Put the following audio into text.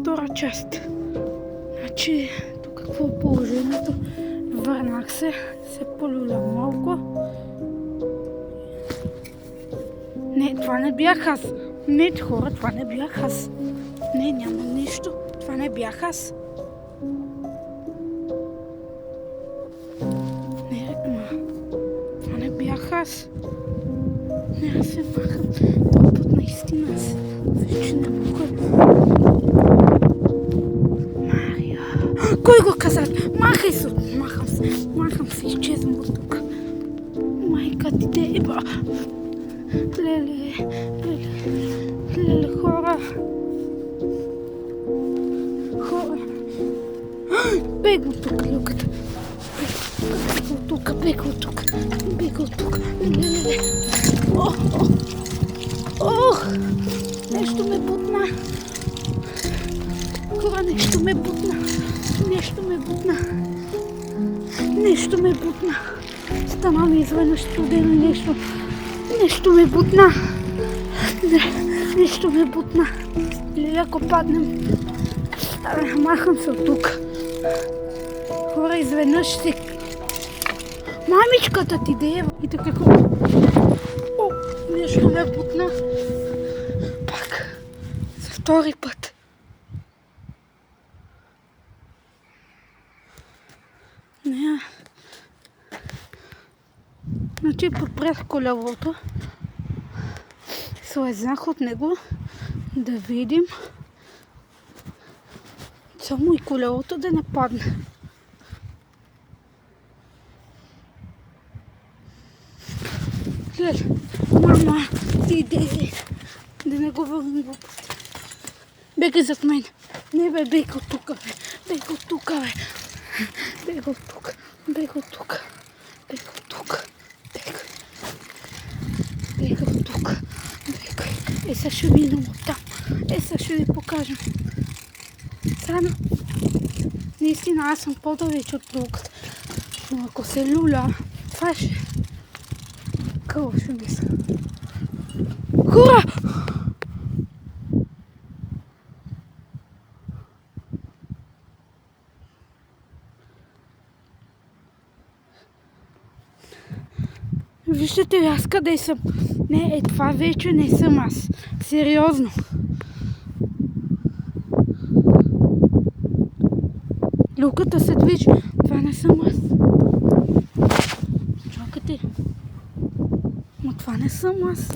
втора част. Значи, тук какво е положението? Върнах се полюля малко. Не, това не бях аз. Не, хора, това не бях аз. Не, няма нищо. Това не бях аз. Не, това не бях аз. Не, аз се махам. Това път наистина аз вече не мога. Мария. Кой го каза? Махай се! Махам се, изчезвам от тук. Майка ти деба. Леле, хора. Бега от тук, люката. Бега от тук. Леле. Ох! Нещо ме бутна. Хора, нещо ме бутна. Стана ми изведнъж студено нещо. Нещо ме бутна. Леле, ако паднем. Махам се от тук. Хора, изведнъж си. Мамичката ти дева. И така хора. О, нещо ме бутна. Пак. За втори път. Не. Значи подпрях колелото. Слезнах от него да видим. Само и колелото да не падне. Леле, мама, ти иди. Да не говорим глупости. Бегай зад мен. Не бе, бега от тук, бе. Бега от тук. Сега ще видим оттам. Сега ще ви покажем. Сега, наистина, аз съм по-далеч от другата. Но ако се люля, това ще... Какво ще мисля? Хора! Виждате ли аз къде съм? Не, това вече не съм аз. Сериозно. Люката се движи. Това не съм аз. Чакайте. Но това не съм аз.